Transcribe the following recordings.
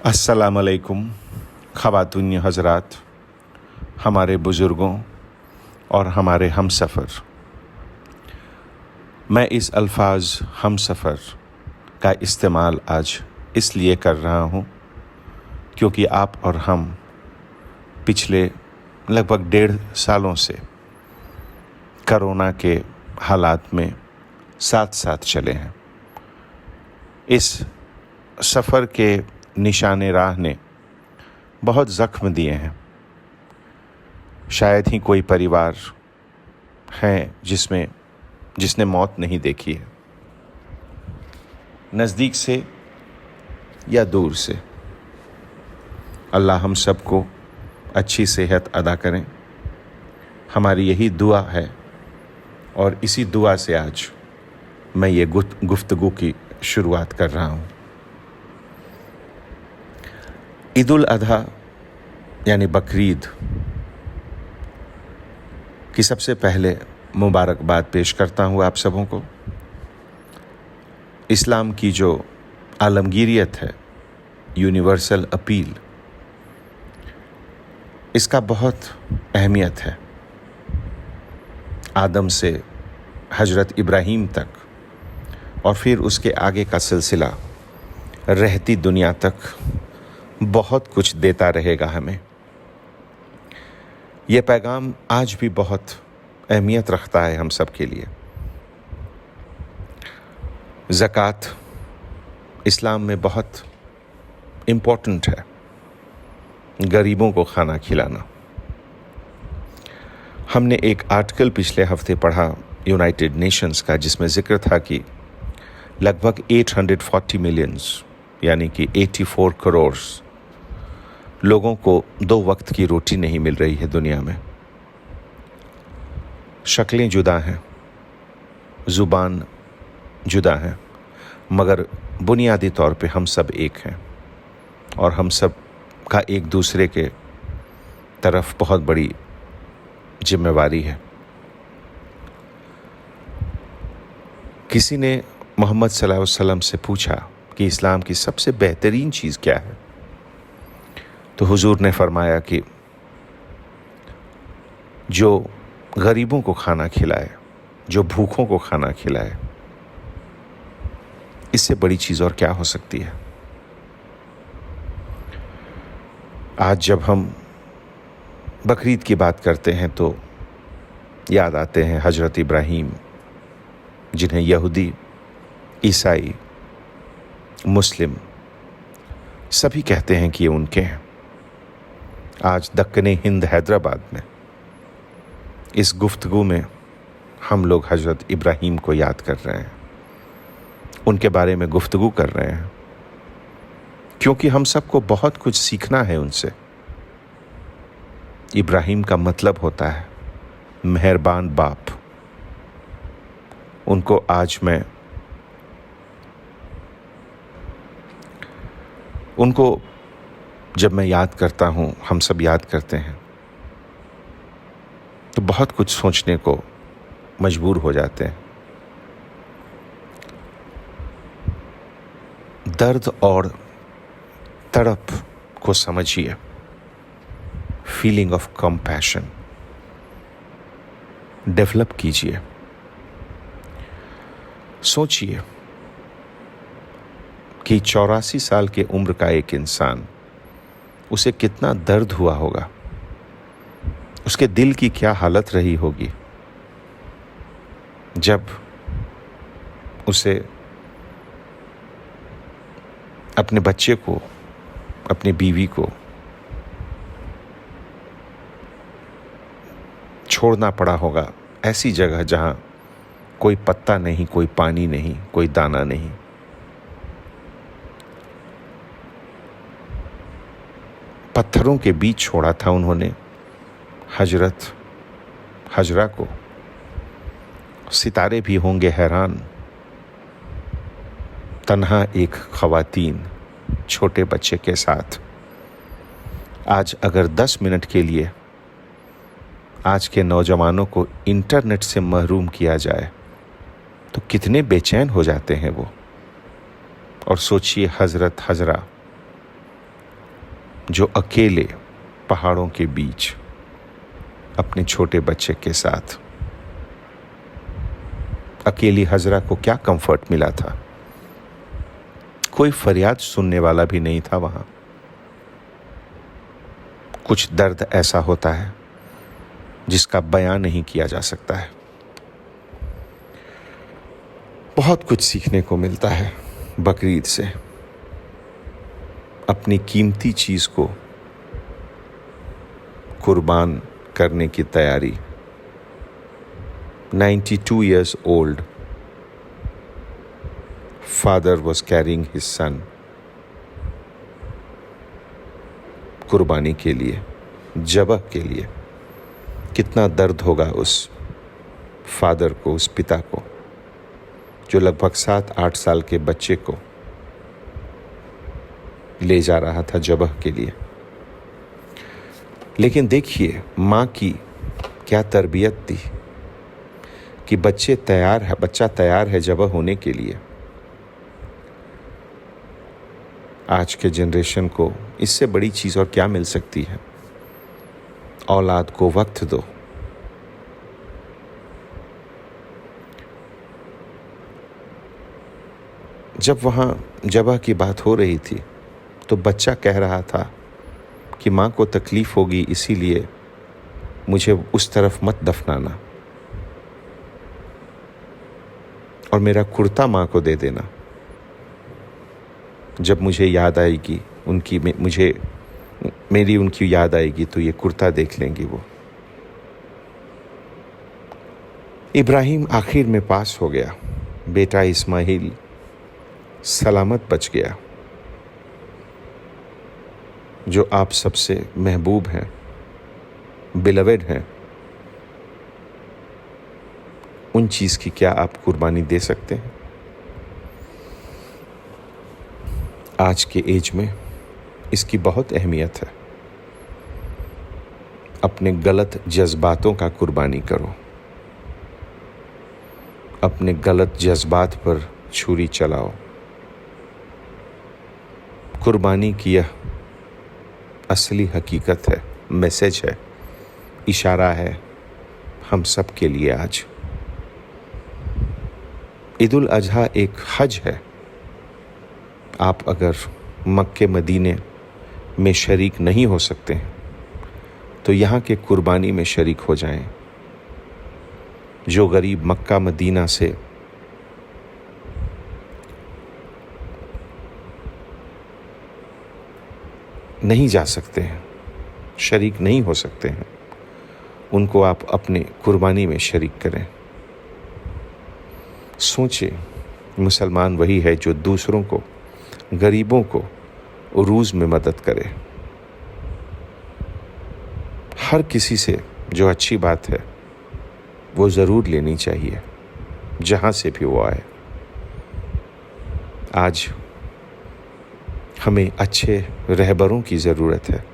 अस्सलामुअलैकुम ख़वातीन हज़रात, हमारे बुज़ुर्गों और हमारे हमसफ़र। मैं इस अल्फाज हमसफ़र का इस्तेमाल आज इसलिए कर रहा हूँ क्योंकि आप और हम पिछले लगभग 1.5 सालों से कोरोना के हालात में साथ साथ चले हैं। इस सफ़र के निशाने राह ने बहुत ज़ख्म दिए हैं। शायद ही कोई परिवार है जिसने मौत नहीं देखी है, नज़दीक से या दूर से। अल्लाह हम सबको अच्छी सेहत अदा करें, हमारी यही दुआ है। और इसी दुआ से आज मैं ये गुफ्तगू की शुरुआत कर रहा हूँ। ईद उल अधा यानी बकरीद की सबसे पहले मुबारकबाद पेश करता हूँ आप सबों को। इस्लाम की जो आलमगीरियत है, यूनिवर्सल अपील, इसका बहुत अहमियत है। आदम से हजरत इब्राहीम तक और फिर उसके आगे का सिलसिला रहती दुनिया तक बहुत कुछ देता रहेगा हमें। ये पैगाम आज भी बहुत अहमियत रखता है हम सब के लिए। ज़कात इस्लाम में बहुत इम्पोर्टेंट है, गरीबों को खाना खिलाना। हमने एक आर्टिकल पिछले हफ्ते पढ़ा यूनाइटेड नेशंस का, जिसमें ज़िक्र था कि लगभग 840 मिलियंस यानी कि 84 करोड़ लोगों को 2 वक्त की रोटी नहीं मिल रही है दुनिया में। शक्लें जुदा हैं, ज़ुबान जुदा हैं, मगर बुनियादी तौर पे हम सब एक हैं और हम सब का एक दूसरे के तरफ बहुत बड़ी जिम्मेवारी है। किसी ने मोहम्मद सल्लल्लाहु अलैहि वसल्लम से पूछा कि इस्लाम की सबसे बेहतरीन चीज़ क्या है, तो हुजूर ने फरमाया कि जो गरीबों को खाना खिलाए, जो भूखों को खाना खिलाए, इससे बड़ी चीज़ और क्या हो सकती है। आज जब हम बकरीद की बात करते हैं तो याद आते हैं हजरत इब्राहीम, जिन्हें यहूदी, ईसाई, मुस्लिम सभी कहते हैं कि ये उनके हैं। आज दक्कने हिंद हैदराबाद में इस गुफ्तगू में हम लोग हजरत इब्राहीम को याद कर रहे हैं, उनके बारे में गुफ्तगू कर रहे हैं, क्योंकि हम सबको बहुत कुछ सीखना है उनसे। इब्राहीम का मतलब होता है मेहरबान बाप। उनको आज उनको जब मैं याद करता हूँ, हम सब याद करते हैं, तो बहुत कुछ सोचने को मजबूर हो जाते हैं। दर्द और तड़प को समझिए, फीलिंग ऑफ कंपैशन डेवलप कीजिए। सोचिए कि 84 साल के उम्र का एक इंसान, उसे कितना दर्द हुआ होगा, उसके दिल की क्या हालत रही होगी जब उसे अपने बच्चे को, अपनी बीवी को छोड़ना पड़ा होगा ऐसी जगह जहां कोई पत्ता नहीं, कोई पानी नहीं, कोई दाना नहीं। पत्थरों के बीच छोड़ा था उन्होंने हजरत हजरा को। सितारे भी होंगे हैरान, तन्हा एक ख़वातीन छोटे बच्चे के साथ। आज अगर 10 मिनट के लिए आज के नौजवानों को इंटरनेट से महरूम किया जाए तो कितने बेचैन हो जाते हैं वो। और सोचिए हज़रत हजरा जो अकेले पहाड़ों के बीच अपने छोटे बच्चे के साथ, अकेली हजरा को क्या कंफर्ट मिला था। कोई फरियाद सुनने वाला भी नहीं था वहां। कुछ दर्द ऐसा होता है जिसका बयान नहीं किया जा सकता है। बहुत कुछ सीखने को मिलता है बकरीद से। अपनी कीमती चीज को कुर्बान करने की तैयारी। 92 years old father was carrying his son कुर्बानी के लिए, ज़बह के लिए। कितना दर्द होगा उस फादर को, उस पिता को, जो लगभग 7-8 साल के बच्चे को ले जा रहा था ज़बह के लिए। लेकिन देखिए माँ की क्या तरबियत थी कि बच्चा तैयार है ज़बह होने के लिए। आज के जनरेशन को इससे बड़ी चीज़ और क्या मिल सकती है। औलाद को वक्त दो। जब वहाँ ज़बह की बात हो रही थी तो बच्चा कह रहा था कि माँ को तकलीफ़ होगी, इसीलिए मुझे उस तरफ मत दफनाना और मेरा कुर्ता माँ को दे देना। जब मुझे याद आएगी मेरी उनकी याद आएगी तो ये कुर्ता देख लेंगी वो। इब्राहिम आखिर में पास हो गया। बेटा इस्माइल सलामत बच गया, जो आप सबसे महबूब हैं, बिलवेड हैं। उन चीज़ की क्या आप कुर्बानी दे सकते हैं? आज के एज में इसकी बहुत अहमियत है। अपने गलत जज्बातों का कुर्बानी करो। अपने गलत जज्बात पर छुरी चलाओ। कुर्बानी की यह असली हकीकत है, मैसेज है, इशारा है हम सब के लिए। आज ईद उल अजहा एक हज है। आप अगर मक्के मदीने में शरीक नहीं हो सकते हैं तो यहाँ के कुर्बानी में शरीक हो जाएं। जो गरीब मक्का मदीना से नहीं जा सकते हैं, शरीक नहीं हो सकते हैं, उनको आप अपने कुर्बानी में शरीक करें। सोचें, मुसलमान वही है जो दूसरों को, गरीबों को उरूज़ में मदद करे। हर किसी से जो अच्छी बात है वो ज़रूर लेनी चाहिए, जहाँ से भी वो आए। आज हमें अच्छे रहबरों की ज़रूरत है।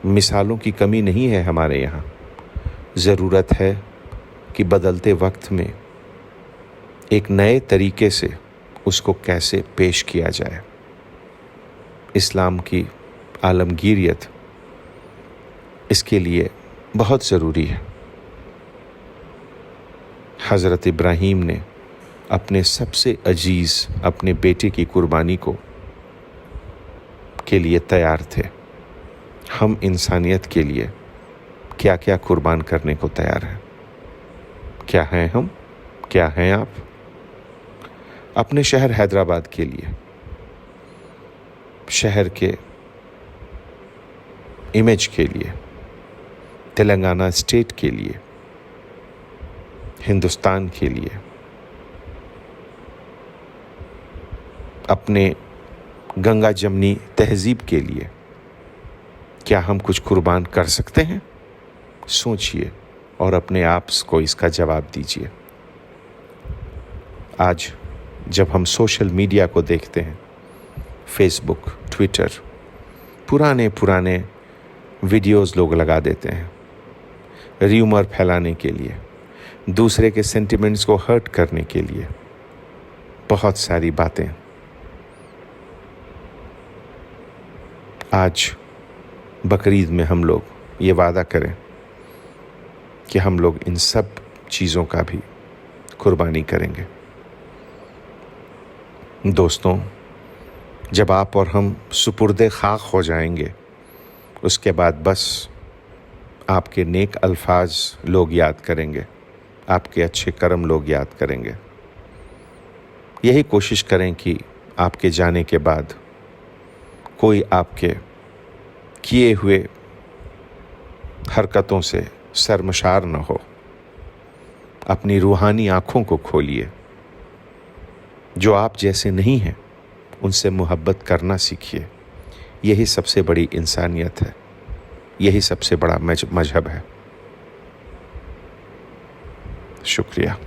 मिसालों की कमी नहीं है हमारे यहाँ। ज़रूरत है कि बदलते वक्त में एक नए तरीके से उसको कैसे पेश किया जाए। इस्लाम की आलमगीरियत इसके लिए बहुत ज़रूरी है। हज़रत इब्राहीम ने अपने सबसे अजीज़ अपने बेटे की कुर्बानी के लिए तैयार थे। हम इंसानियत के लिए क्या क्या कुर्बान करने को तैयार हैं? क्या हैं हम? क्या हैं आप? अपने शहर हैदराबाद के लिए, शहर के इमेज के लिए, तेलंगाना स्टेट के लिए, हिंदुस्तान के लिए, अपने गंगा जमनी तहजीब के लिए क्या हम कुछ कुर्बान कर सकते हैं? सोचिए और अपने आप को इसका जवाब दीजिए। आज जब हम सोशल मीडिया को देखते हैं, फेसबुक, ट्विटर, पुराने वीडियोस लोग लगा देते हैं र्यूमर फैलाने के लिए, दूसरे के सेंटिमेंट्स को हर्ट करने के लिए। बहुत सारी बातें आज बकरीद में हम लोग ये वादा करें कि हम लोग इन सब चीज़ों का भी कुर्बानी करेंगे। दोस्तों, जब आप और हम सुपुर्दे खाक हो जाएंगे, उसके बाद बस आपके नेक अल्फाज लोग याद करेंगे, आपके अच्छे कर्म लोग याद करेंगे। यही कोशिश करें कि आपके जाने के बाद कोई आपके किए हुए हरकतों से शर्मशार न हो। अपनी रूहानी आँखों को खोलिए। जो आप जैसे नहीं हैं उनसे मोहब्बत करना सीखिए। यही सबसे बड़ी इंसानियत है, यही सबसे बड़ा मजहब है। शुक्रिया।